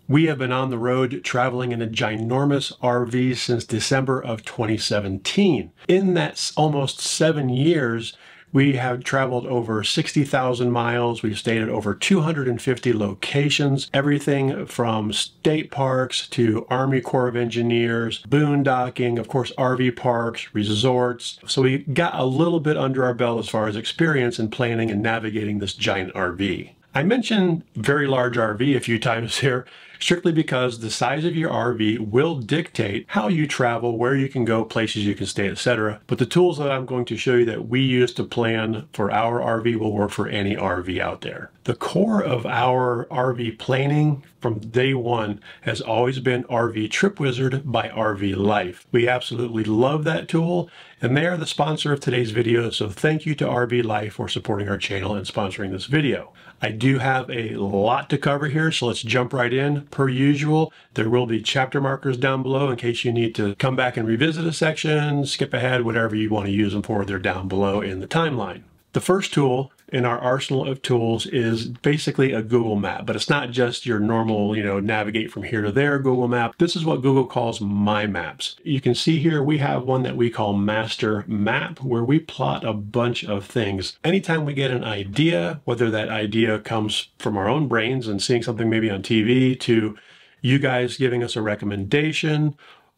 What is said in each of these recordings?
We have been on the road traveling in a ginormous RV since December of 2017. In that almost 7 years, we have traveled over 60,000 miles. We've stayed at over 250 locations, everything from state parks to Army Corps of Engineers, boondocking, of course, RV parks, resorts. So we got a little bit under our belt as far as experience in planning and navigating this giant RV. I mentioned very large RV a few times here, strictly because the size of your RV will dictate how you travel, where you can go, places you can stay, etc. But the tools that I'm going to show you that we use to plan for our RV will work for any RV out there. The core of our RV planning from day one has always been RV Trip Wizard by RV Life. We absolutely love that tool, and they are the sponsor of today's video, so thank you to RV Life for supporting our channel and sponsoring this video. I do have a lot to cover here, so let's jump right in. Per usual, there will be chapter markers down below in case you need to come back and revisit a section, skip ahead, whatever you want to use them for, they're down below in the timeline. The first tool in our arsenal of tools is basically a Google map, but it's not just your normal, navigate from here to there Google map. This is what Google calls My Maps. You can see here we have one that we call Master Map, where we plot a bunch of things. Anytime we get an idea, whether that idea comes from our own brains and seeing something maybe on TV, to you guys giving us a recommendation,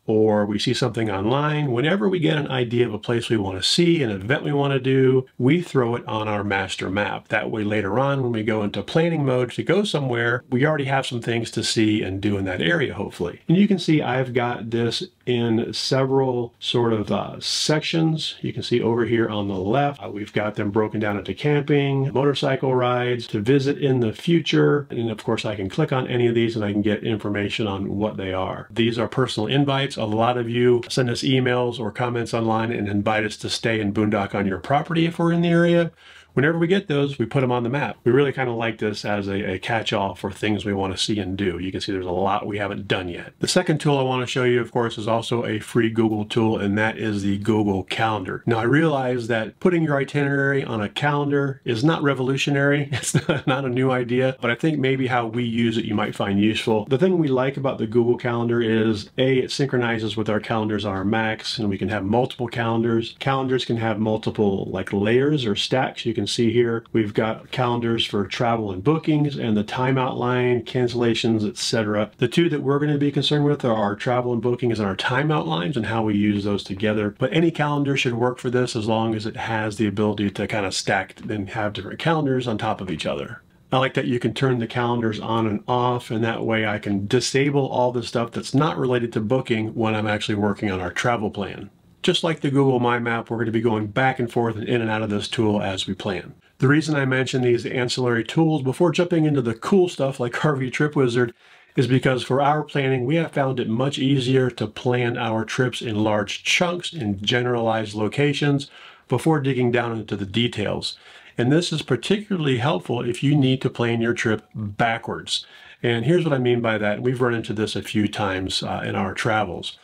or we see something online, whenever we get an idea of a place we want to see, an event we want to do, we throw it on our master map. That way later on when we go into planning mode to go somewhere, we already have some things to see and do in that area, hopefully. And you can see I've got this in several sort of sections. You can see over here on the left, we've got them broken down into camping, motorcycle rides, to visit in the future. And of course I can click on any of these and I can get information on what they are. These are personal invites. A lot of you send us emails or comments online and invite us to stay and boondock on your property if we're in the area. Whenever we get those, we put them on the map. We really kind of like this as a catch-all for things we want to see and do. You can see there's a lot we haven't done yet. The second tool I want to show you, of course, is also a free Google tool, and that is the Google Calendar. Now, I realize that putting your itinerary on a calendar is not revolutionary. It's not a new idea, but I think maybe how we use it you might find useful. The thing we like about the Google Calendar is, A, it synchronizes with our calendars on our Macs, and we can have multiple calendars. Calendars can have multiple layers or stacks. You can see here we've got calendars for travel and bookings and the time outline, cancellations, etc. The two that we're going to be concerned with are our travel and bookings and our time outlines and how we use those together. But any calendar should work for this as long as it has the ability to kind of stack and have different calendars on top of each other. I like that you can turn the calendars on and off, and that way I can disable all the stuff that's not related to booking when I'm actually working on our travel plan. Just like the Google My Map, we're going to be going back and forth and in and out of this tool as we plan. The reason I mention these ancillary tools before jumping into the cool stuff like RV Trip Wizard is because for our planning, we have found it much easier to plan our trips in large chunks in generalized locations before digging down into the details. And this is particularly helpful if you need to plan your trip backwards. And here's what I mean by that. We've run into this a few times in our travels.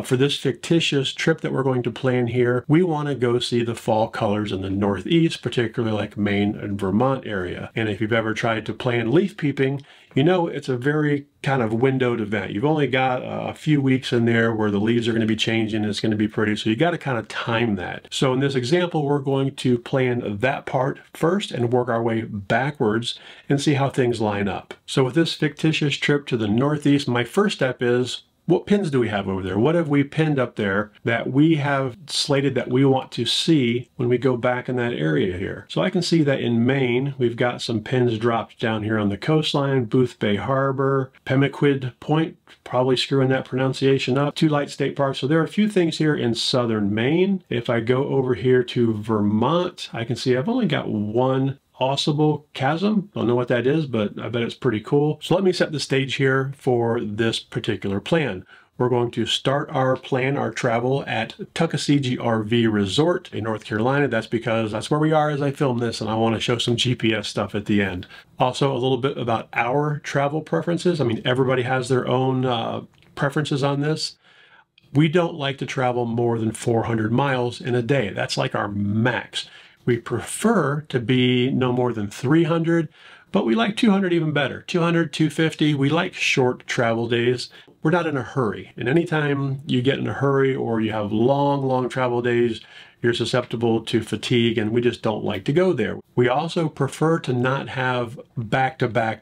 For this fictitious trip that we're going to plan here, we want to go see the fall colors in the Northeast, particularly like Maine and Vermont area. And if you've ever tried to plan leaf peeping, you know it's a very kind of windowed event. You've only got a few weeks in there where the leaves are going to be changing and it's going to be pretty, so you got to kind of time that. So in this example, we're going to plan that part first and work our way backwards and see how things line up. So with this fictitious trip to the Northeast, my first step is, what pins do we have over there? What have we pinned up there that we have slated that we want to see when we go back in that area here? So I can see that in Maine, we've got some pins dropped down here on the coastline, Booth Bay Harbor, Pemaquid Point, probably screwing that pronunciation up, Two Light State Park. So there are a few things here in southern Maine. If I go over here to Vermont, I can see I've only got one Ausable Chasm. Don't know what that is, but I bet it's pretty cool. So let me set the stage here for this particular plan. We're going to start our plan, our travel at Tuckasegee RV Resort in North Carolina. That's because that's where we are as I film this, and I want to show some GPS stuff at the end. Also, a little bit about our travel preferences. I mean, everybody has their own preferences on this. We don't like to travel more than 400 miles in a day. That's like our max. We prefer to be no more than 300, but we like 200 even better. 200, 250, we like short travel days. We're not in a hurry. And anytime you get in a hurry or you have long travel days, you're susceptible to fatigue, and we just don't like to go there. We also prefer to not have back-to-back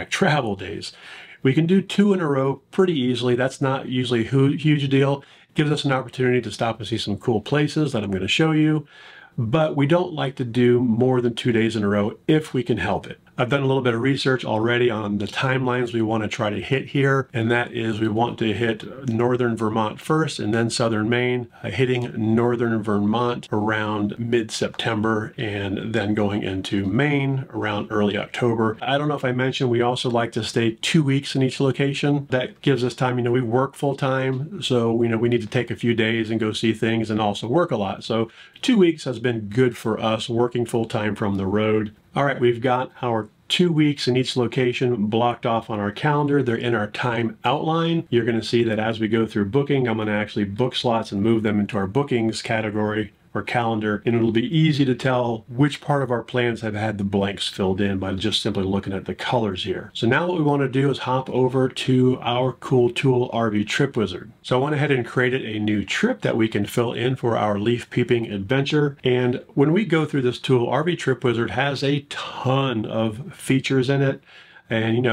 travel days. We can do 2 in a row pretty easily. That's not usually a huge deal. It gives us an opportunity to stop and see some cool places that I'm going to show you. But we don't like to do more than 2 days in a row if we can help it. I've done a little bit of research already on the timelines we want to try to hit here, and that is we want to hit northern Vermont first and then southern Maine, hitting northern Vermont around mid-September and then going into Maine around early October. I don't know if I mentioned we also like to stay 2 weeks in each location. That gives us time, we work full time, so we need to take a few days and go see things and also work a lot. So 2 weeks has been good for us working full time from the road. All right, we've got our 2 weeks in each location blocked off on our calendar. They're in our time outline. You're going to see that as we go through booking, I'm going to actually book slots and move them into our bookings category or calendar, and it'll be easy to tell which part of our plans have had the blanks filled in by just simply looking at the colors here. So now what we want to do is hop over to our cool tool RV Trip Wizard. So I went ahead and created a new trip that we can fill in for our leaf peeping adventure. And when we go through this tool, RV Trip Wizard has a ton of features in it. And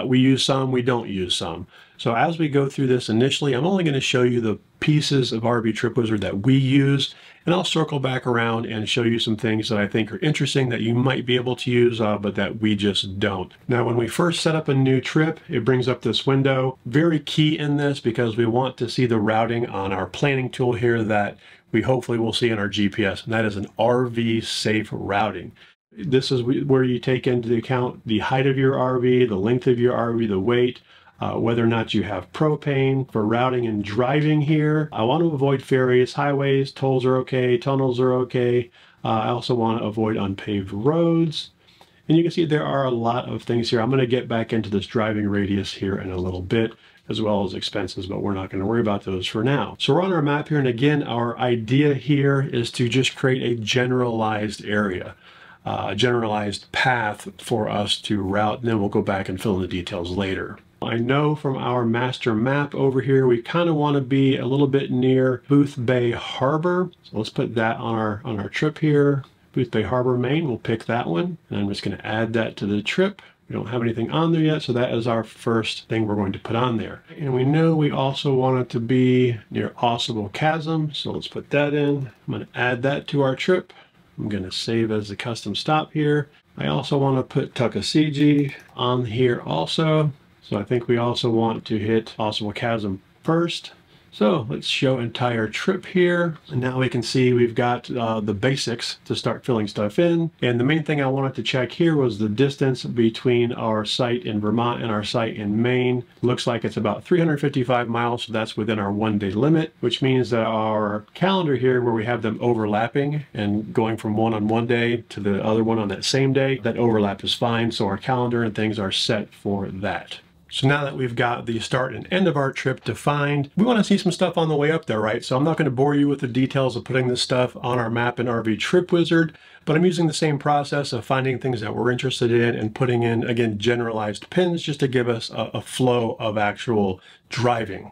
we use some, we don't use some. So as we go through this initially, I'm only going to show you the pieces of RV Trip Wizard that we use, and I'll circle back around and show you some things that I think are interesting that you might be able to use, but that we just don't. Now, when we first set up a new trip, it brings up this window. Very key in this because we want to see the routing on our planning tool here that we hopefully will see in our GPS, and that is an RV safe routing. This is where you take into account the height of your RV, the length of your RV, the weight, whether or not you have propane for routing and driving here. I want to avoid ferries, highways, tolls are okay, tunnels are okay. I also want to avoid unpaved roads. And you can see there are a lot of things here. I'm going to get back into this driving radius here in a little bit, as well as expenses, but we're not going to worry about those for now. So we're on our map here, and again, our idea here is to just create a generalized area. A generalized path for us to route, and then we'll go back and fill in the details later. I know from our master map over here, we kind of want to be a little bit near Booth Bay Harbor. So let's put that on our trip here. Booth Bay Harbor, Maine, we'll pick that one. And I'm just going to add that to the trip. We don't have anything on there yet, so that is our first thing we're going to put on there. And we know we also want it to be near Ausable Chasm, so let's put that in. I'm going to add that to our trip. I'm going to save as a custom stop here. I also want to put Tuckasegee on here also. So I think we also want to hit Ausable Chasm first. So let's show entire trip here. And now we can see we've got the basics to start filling stuff in. And the main thing I wanted to check here was the distance between our site in Vermont and our site in Maine. Looks like it's about 355 miles, so that's within our 1 day limit, which means that our calendar here where we have them overlapping and going from one on 1 day to the other one on that same day, that overlap is fine. So our calendar and things are set for that. So now that we've got the start and end of our trip defined, we want to see some stuff on the way up there, right? So I'm not going to bore you with the details of putting this stuff on our map in RV Trip Wizard, but I'm using the same process of finding things that we're interested in and putting in, again, generalized pins just to give us a flow of actual driving.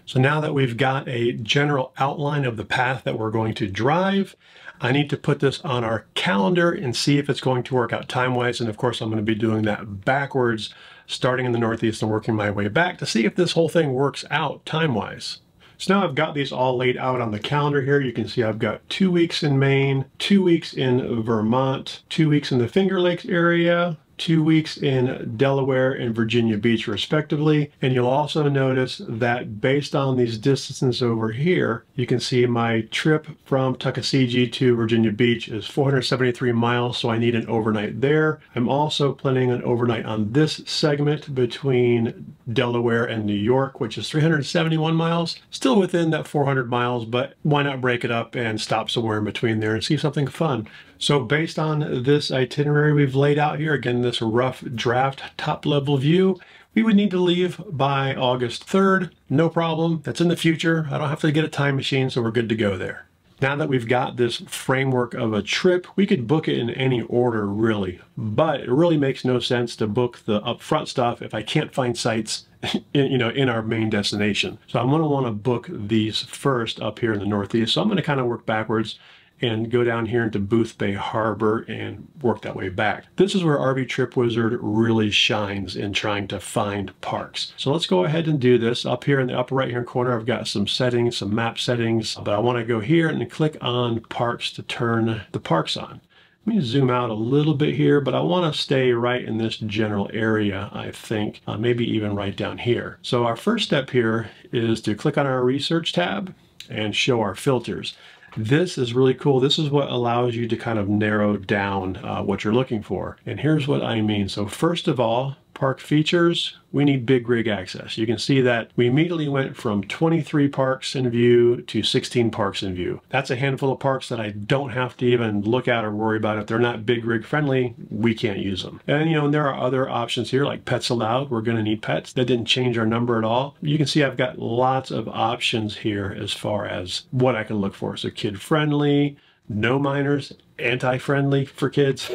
So now that we've got a general outline of the path that we're going to drive, I need to put this on our calendar and see if it's going to work out time-wise. And of course, I'm going to be doing that backwards, starting in the Northeast and working my way back to see if this whole thing works out time-wise. So now I've got these all laid out on the calendar here. You can see I've got 2 weeks in Maine, 2 weeks in Vermont, 2 weeks in the Finger Lakes area, 2 weeks in Delaware and Virginia Beach respectively. And you'll also notice that based on these distances over here, you can see my trip from Tuckasegee to Virginia Beach is 473 miles, so I need an overnight there. I'm also planning an overnight on this segment between Delaware and New York, which is 371 miles. Still within that 400 miles, but why not break it up and stop somewhere in between there and see something fun. So based on this itinerary we've laid out here, again, this rough draft top level view, we would need to leave by August 3rd. No problem. That's in the future. I don't have to get a time machine, so we're good to go there. Now that we've got this framework of a trip, we could book it in any order really, but it really makes no sense to book the upfront stuff if I can't find sites in our main destination. So I'm going to want to book these first up here in the Northeast. So I'm going to kind of work backwards and go down here into Boothbay Harbor and work that way back. This is where RV Trip Wizard really shines in trying to find parks. So let's go ahead and do this. Up here in the upper right hand corner, I've got some settings, some map settings, but I want to go here and click on parks to turn the parks on. Let me zoom out a little bit here, but I want to stay right in this general area, I think, maybe even right down here. So our first step here is to click on our research tab and show our filters. This is really cool. This is what allows you to kind of narrow down what you're looking for. And here's what I mean. So first of all, park features, we need big rig access. You can see that we immediately went from 23 parks in view to 16 parks in view. That's a handful of parks that I don't have to even look at or worry about. If they're not big rig friendly, we can't use them. And there are other options here like pets allowed. We're going to need pets. That didn't change our number at all. You can see I've got lots of options here as far as what I can look for. So kid friendly, no minors, anti-friendly for kids.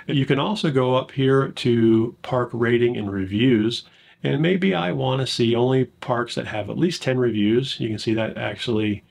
You can also go up here to park rating and reviews, and maybe I want to see only parks that have at least 10 reviews. You can see that actually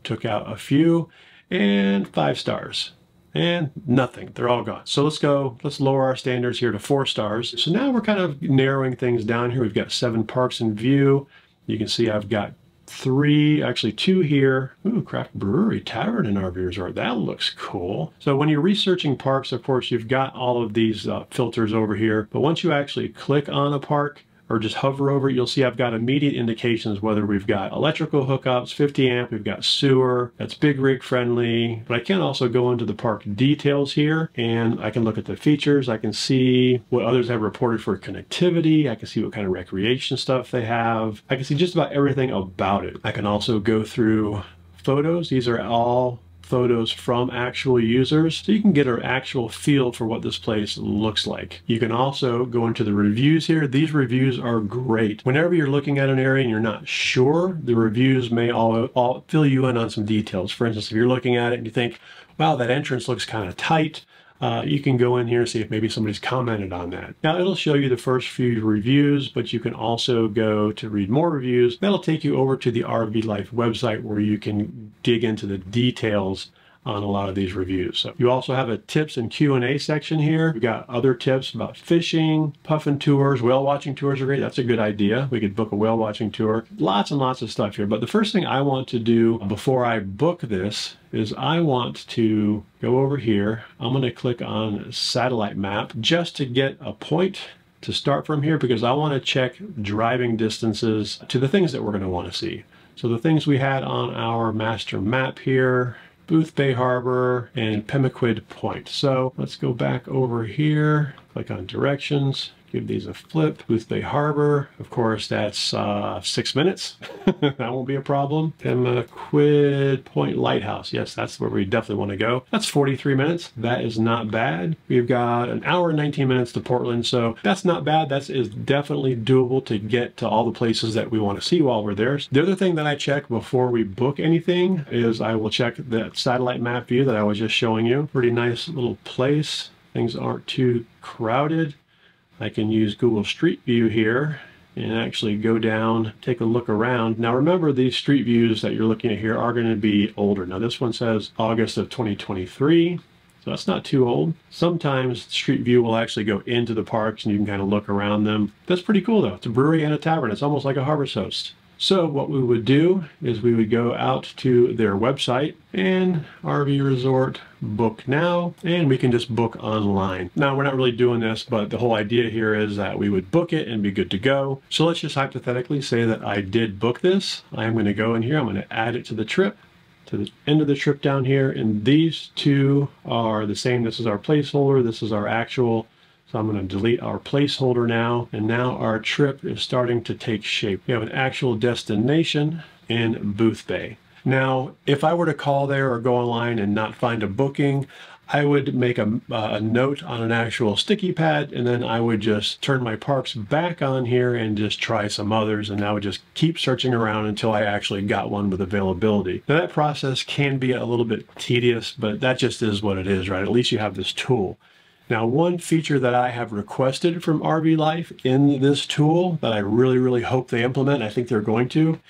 took out a few, and 5 stars. And nothing, they're all gone. So let's lower our standards here to 4 stars. So now we're kind of narrowing things down here. We've got 7 parks in view. You can see I've got 2 here. Ooh, Craft Brewery Tavern and RV Resort. That looks cool. So when you're researching parks, of course, you've got all of these filters over here. But once you actually click on a park or just hover over it, you'll see I've got immediate indications whether we've got electrical hookups, 50 amp, we've got sewer, that's big rig friendly. But I can also go into the park details here and I can look at the features. I can see what others have reported for connectivity. I can see what kind of recreation stuff they have. I can see just about everything about it. I can also go through photos. These are all photos from actual users, so you can get an actual feel for what this place looks like. You can also go into the reviews here. These reviews are great. Whenever you're looking at an area and you're not sure, the reviews may all fill you in on some details. For instance, if you're looking at it and you think, wow, that entrance looks kind of tight, you can go in here and see if maybe somebody's commented on that. Now it'll show you the first few reviews, but you can also go to read more reviews. That'll take you over to the RV Life website where you can dig into the details on a lot of these reviews. So you also have a tips and Q&A section here. We've got other tips about fishing, puffin tours, whale watching tours are great. That's a good idea. We could book a whale watching tour. Lots and lots of stuff here. But the first thing I want to do before I book this is I want to go over here. I'm going to click on satellite map just to get a point to start from here because I want to check driving distances to the things that we're going to want to see. So the things we had on our master map here, Boothbay Harbor and Pemaquid Point. So let's go back over here, click on directions, give these a flip. Boothbay Harbor, of course, that's 6 minutes. That won't be a problem. Pemaquid Point Lighthouse. Yes, that's where we definitely want to go. That's 43 minutes. That is not bad. We've got an hour and 19 minutes to Portland, so that's not bad. That is definitely doable to get to all the places that we want to see while we're there. The other thing that I check before we book anything is I will check that satellite map view that I was just showing you. Pretty nice little place. Things aren't too crowded. I can use Google Street View here and actually go down, take a look around. Now remember, these street views that you're looking at here are going to be older. Now this one says August of 2023, so that's not too old. Sometimes Street View will actually go into the parks and you can kind of look around them. That's pretty cool though. It's a brewery and a tavern. It's almost like a Harvest Host. So what we would do is we would go out to their website and RV Resort book now, and we can just book online. Now we're not really doing this, but the whole idea here is that we would book it and be good to go. So let's just hypothetically say that I did book this. I'm going to go in here, I'm going to add it to the trip, to the end of the trip down here, and these two are the same. This is our placeholder, this is our actual. So I'm going to delete our placeholder now, and now our trip is starting to take shape. We have an actual destination in Boothbay. Now, if I were to call there or go online and not find a booking, I would make a note on an actual sticky pad, and then I would just turn my parks back on here and just try some others, and I would just keep searching around until I actually got one with availability. Now that process can be a little bit tedious, but that just is what it is, right? At least you have this tool. Now, one feature that I have requested from RV Life in this tool that I really, really hope they implement, I think they're going to,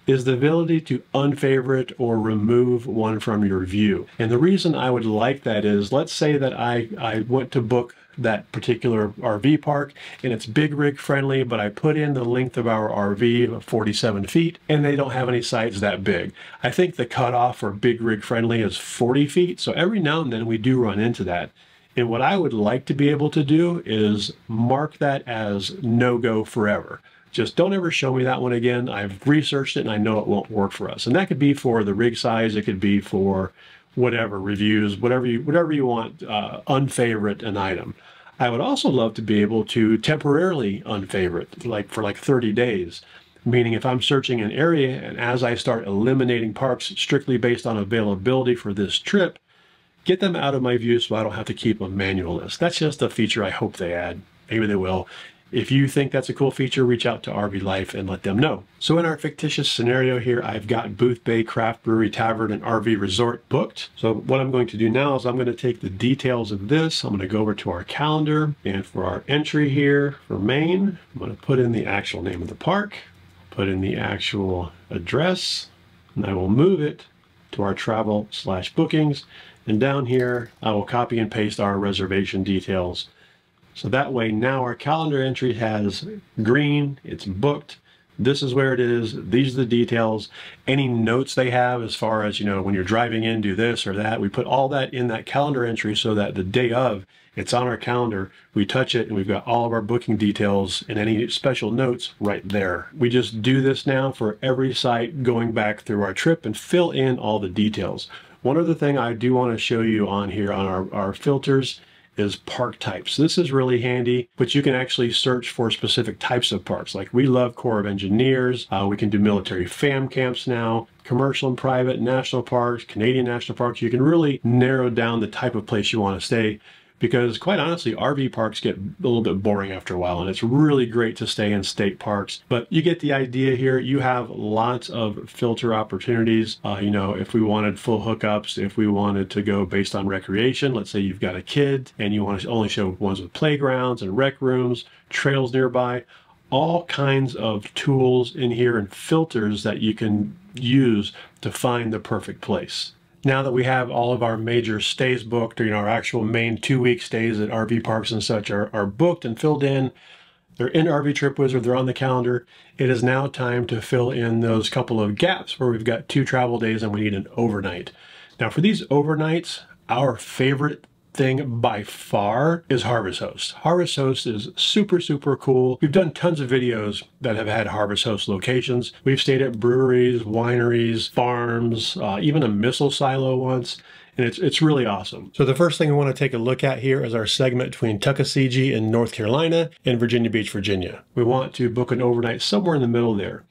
is the ability to unfavorite or remove one from your view. And the reason I would like that is, let's say that I went to book that particular RV park and it's big rig friendly, but I put in the length of our RV of 47 feet and they don't have any sides that big. I think the cutoff for big rig friendly is 40 feet. So every now and then we do run into that. And what I would like to be able to do is mark that as no-go forever. Just don't ever show me that one again. I've researched it and I know it won't work for us. And that could be for the rig size. It could be for whatever, reviews, whatever you want, unfavorite an item. I would also love to be able to temporarily unfavorite, like for like 30 days. Meaning if I'm searching an area and as I start eliminating parks strictly based on availability for this trip, get them out of my view so I don't have to keep a manual list. That's just a feature I hope they add. Maybe they will. If you think that's a cool feature, reach out to RV Life and let them know. So in our fictitious scenario here, I've got Booth Bay Craft Brewery Tavern and RV Resort booked. So what I'm going to do now is I'm going to take the details of this. I'm going to go over to our calendar, and for our entry here for Maine, I'm going to put in the actual name of the park, put in the actual address, and I will move it to our travel/bookings. And down here, I will copy and paste our reservation details. So that way now our calendar entry has green, it's booked, this is where it is, these are the details, any notes they have as far as, you know, when you're driving in, do this or that, we put all that in that calendar entry so that the day of, it's on our calendar, we touch it, and we've got all of our booking details and any special notes right there. We just do this now for every site going back through our trip and fill in all the details. One other thing I do want to show you on here on our filters is park types. This is really handy, but you can actually search for specific types of parks. Like we love Corps of Engineers. We can do military fam camps now, commercial and private, national parks, Canadian national parks. You can really narrow down the type of place you want to stay, because quite honestly, RV parks get a little bit boring after a while, and it's really great to stay in state parks. But you get the idea here. You have lots of filter opportunities. You know, if we wanted full hookups, if we wanted to go based on recreation, let's say you've got a kid and you want to only show ones with playgrounds and rec rooms, trails nearby, all kinds of tools in here and filters that you can use to find the perfect place. Now that we have all of our major stays booked, or, you know, our actual main 2-week stays at RV parks and such are booked and filled in, they're in RV Trip Wizard, they're on the calendar, it is now time to fill in those couple of gaps where we've got 2 travel days and we need an overnight. Now for these overnights, our favorite thing by far is Harvest Host. Harvest Host is super, super cool. We've done tons of videos that have had Harvest Host locations. We've stayed at breweries, wineries, farms, even a missile silo once, and it's really awesome. So the first thing we want to take a look at here is our segment between Tuckasegee in North Carolina and Virginia Beach, Virginia. We want to book an overnight somewhere in the middle there.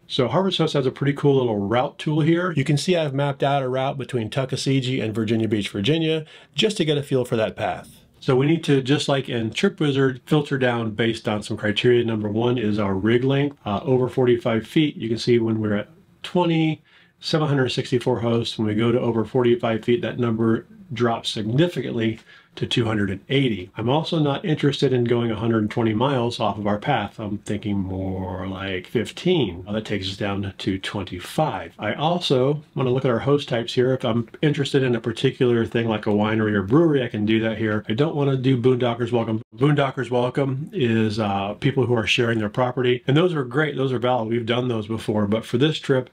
So Harvest Host has a pretty cool little route tool here. You can see I've mapped out a route between Tuckasegee and Virginia Beach, Virginia, just to get a feel for that path. So we need to, just like in Trip Wizard, filter down based on some criteria. Number one is our rig length, over 45 feet. You can see when we're at 20, 764 hosts. When we go to over 45 feet, that number drops significantly to 280. I'm also not interested in going 120 miles off of our path. I'm thinking more like 15. That takes us down to 25. I also want to look at our host types here. If I'm interested in a particular thing like a winery or brewery, I can do that here. I don't want to do Boondockers Welcome. Boondockers Welcome is people who are sharing their property, and those are great. Those are valid. We've done those before, but for this trip,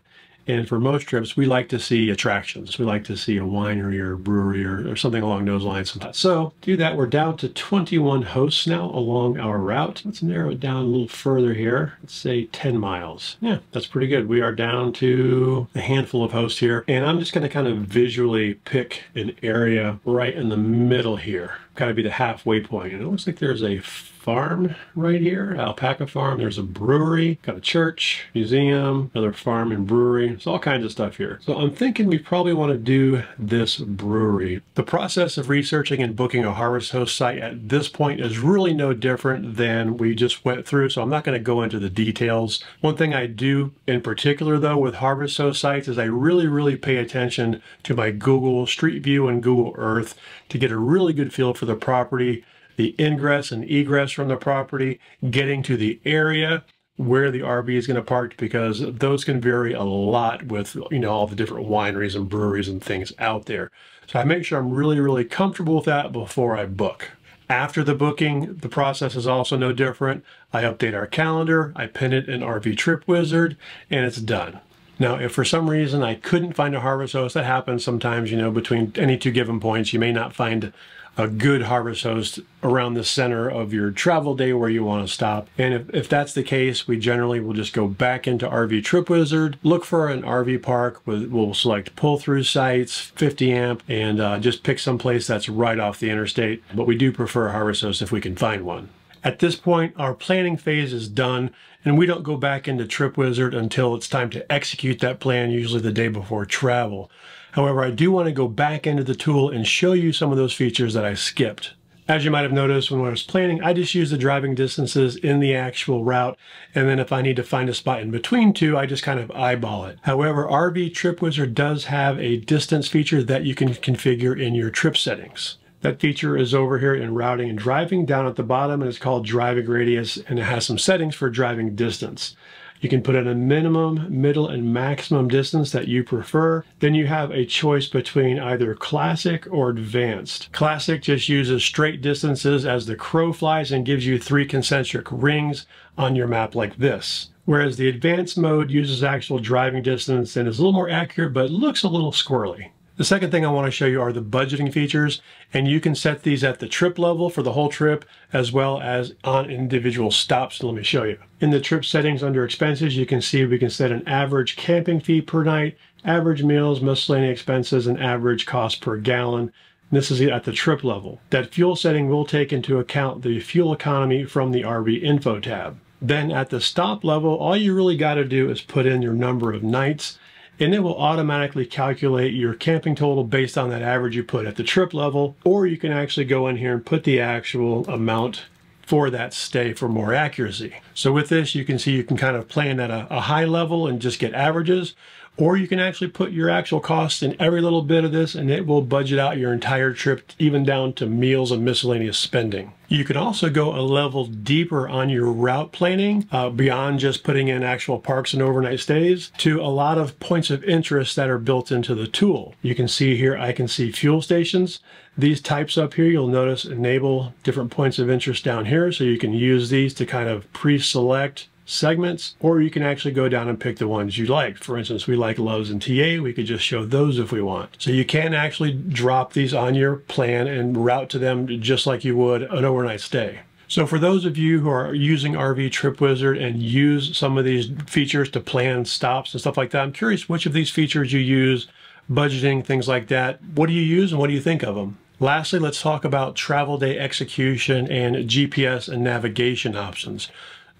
and for most trips, we like to see attractions. We like to see a winery or a brewery or something along those lines. So to do that, we're down to 21 hosts now along our route. Let's narrow it down a little further here. Let's say 10 miles. Yeah, that's pretty good. We are down to a handful of hosts here. And I'm just going to kind of visually pick an area right in the middle here. kind of be the halfway point. And it looks like there's a farm right here, alpaca farm. There's a brewery, got a church, museum, another farm and brewery. There's all kinds of stuff here. So I'm thinking we probably want to do this brewery. The process of researching and booking a Harvest Host site at this point is really no different than we just went through, so I'm not going to go into the details. One thing I do in particular though with Harvest Host sites is I really pay attention to my Google Street View and Google Earth to get a really good feel for the property, the ingress and egress from the property, getting to the area where the RV is going to park, because those can vary a lot with, you know, all the different wineries and breweries and things out there. So I make sure I'm really comfortable with that before I book. After the booking, the process is also no different. I update our calendar, I pin it in RV Trip Wizard, and it's done. Now, if for some reason I couldn't find a Harvest Host, that happens sometimes, you know, between any two given points, you may not find a good Harvest Host around the center of your travel day where you want to stop. And if that's the case, we generally will just go back into RV Trip Wizard, look for an RV park. We'll select pull-through sites, 50 amp, and just pick some place that's right off the interstate. But we do prefer a Harvest Host if we can find one. At this point, our planning phase is done, and we don't go back into Trip Wizard until it's time to execute that plan, usually the day before travel. However, I do want to go back into the tool and show you some of those features that I skipped. As you might have noticed when I was planning, I just use the driving distances in the actual route, and then if I need to find a spot in between two, I just kind of eyeball it. However, RV Trip Wizard does have a distance feature that you can configure in your trip settings. That feature is over here in routing and driving down at the bottom, and it's called driving radius, and it has some settings for driving distance. You can put in a minimum, middle, and maximum distance that you prefer. Then you have a choice between either classic or advanced. Classic just uses straight distances as the crow flies and gives you 3 concentric rings on your map like this. Whereas the advanced mode uses actual driving distance and is a little more accurate, but looks a little squirrely. The second thing I want to show you are the budgeting features, and you can set these at the trip level for the whole trip as well as on individual stops. Let me show you. In the trip settings under expenses, you can see we can set an average camping fee per night, average meals, miscellaneous expenses, and average cost per gallon. This is at the trip level. That fuel setting will take into account the fuel economy from the RV info tab. Then at the stop level, all you really got to do is put in your number of nights, and it will automatically calculate your camping total based on that average you put at the trip level, or you can actually go in here and put the actual amount for that stay for more accuracy. So with this, you can see you can kind of plan at a high level and just get averages, or you can actually put your actual costs in every little bit of this, and it will budget out your entire trip, even down to meals and miscellaneous spending. You can also go a level deeper on your route planning, beyond just putting in actual parks and overnight stays, to a lot of points of interest that are built into the tool. You can see here, I can see fuel stations. These types up here, you'll notice enable different points of interest down here, so you can use these to kind of pre-select segments, or you can actually go down and pick the ones you like. For instance, we like Lowe's and TA. We could just show those if we want. So you can actually drop these on your plan and route to them just like you would an overnight stay. So for those of you who are using RV Trip Wizard and use some of these features to plan stops and stuff like that, I'm curious which of these features you use, budgeting, things like that. What do you use and what do you think of them? Lastly, let's talk about travel day execution and GPS and navigation options.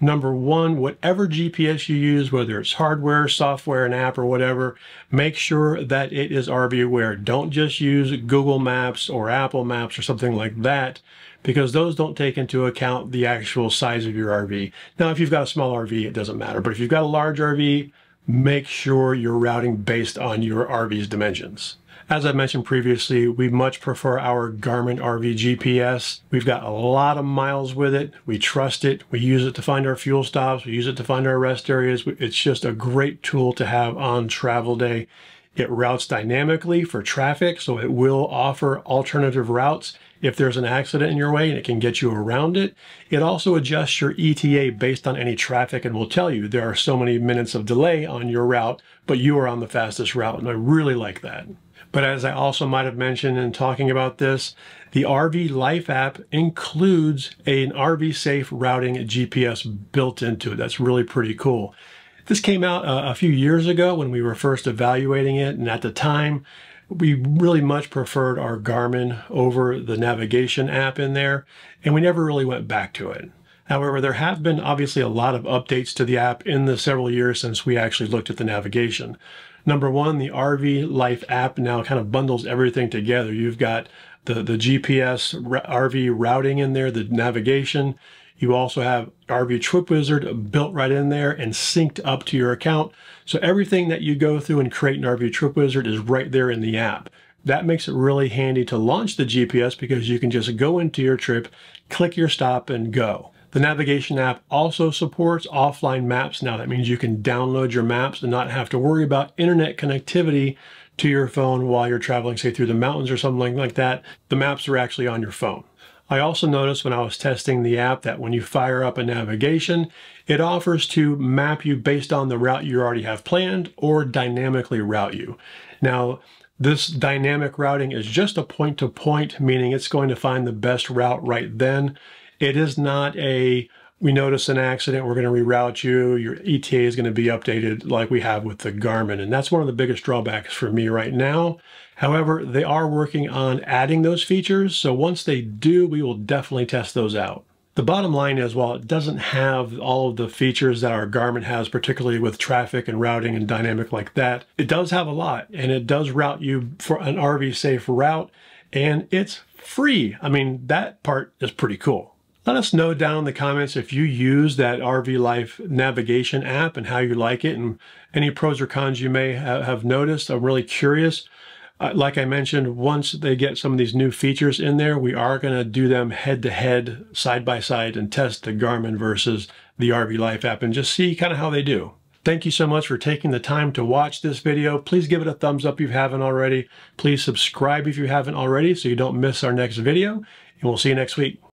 Number one, whatever GPS you use, whether it's hardware, software, an app, or whatever, make sure that it is RV aware. Don't just use Google Maps or Apple Maps or something like that, because those don't take into account the actual size of your RV. Now, if you've got a small RV, it doesn't matter. But if you've got a large RV, make sure you're routing based on your RV's dimensions. As I mentioned previously, we much prefer our Garmin RV GPS. We've got a lot of miles with it. We trust it. We use it to find our fuel stops. We use it to find our rest areas. It's just a great tool to have on travel day. It routes dynamically for traffic, so it will offer alternative routes if there's an accident in your way, and it can get you around it. It also adjusts your ETA based on any traffic and will tell you there are so many minutes of delay on your route, but you are on the fastest route, and I really like that. But as I also might have mentioned in talking about this, the RV Life app includes an RV Safe routing GPS built into it. That's really pretty cool. This came out a few years ago when we were first evaluating it, and at the time, We really much preferred our Garmin over the navigation app in there, and we never really went back to it. However, there have been obviously a lot of updates to the app in the several years since we actually looked at the navigation. Number one, the RV Life app now kind of bundles everything together. You've got the GPS RV routing in there, the navigation. You also have RV Trip Wizard built right in there and synced up to your account. So everything that you go through and create an RV Trip Wizard is right there in the app. That makes it really handy to launch the GPS because you can just go into your trip, click your stop, and go. The navigation app also supports offline maps now. That means you can download your maps and not have to worry about internet connectivity to your phone while you're traveling, say through the mountains or something like that. The maps are actually on your phone. I also noticed when I was testing the app that when you fire up a navigation, it offers to map you based on the route you already have planned or dynamically route you. Now, this dynamic routing is just a point-to-point, meaning it's going to find the best route right then. It is not a, we notice an accident, we're going to reroute you, your ETA is going to be updated like we have with the Garmin. And that's one of the biggest drawbacks for me right now. However, they are working on adding those features. So once they do, we will definitely test those out. The bottom line is, while it doesn't have all of the features that our Garmin has, particularly with traffic and routing and dynamic like that, it does have a lot, and it does route you for an RV safe route, and it's free. I mean, that part is pretty cool. Let us know down in the comments if you use that RV Life navigation app and how you like it and any pros or cons you may have noticed. I'm really curious. Like I mentioned, once they get some of these new features in there, we are going to do them head-to-head, side-by-side, and test the Garmin versus the RV Life app and just see kind of how they do. Thank you so much for taking the time to watch this video. Please give it a thumbs up if you haven't already. Please subscribe if you haven't already so you don't miss our next video, and we'll see you next week.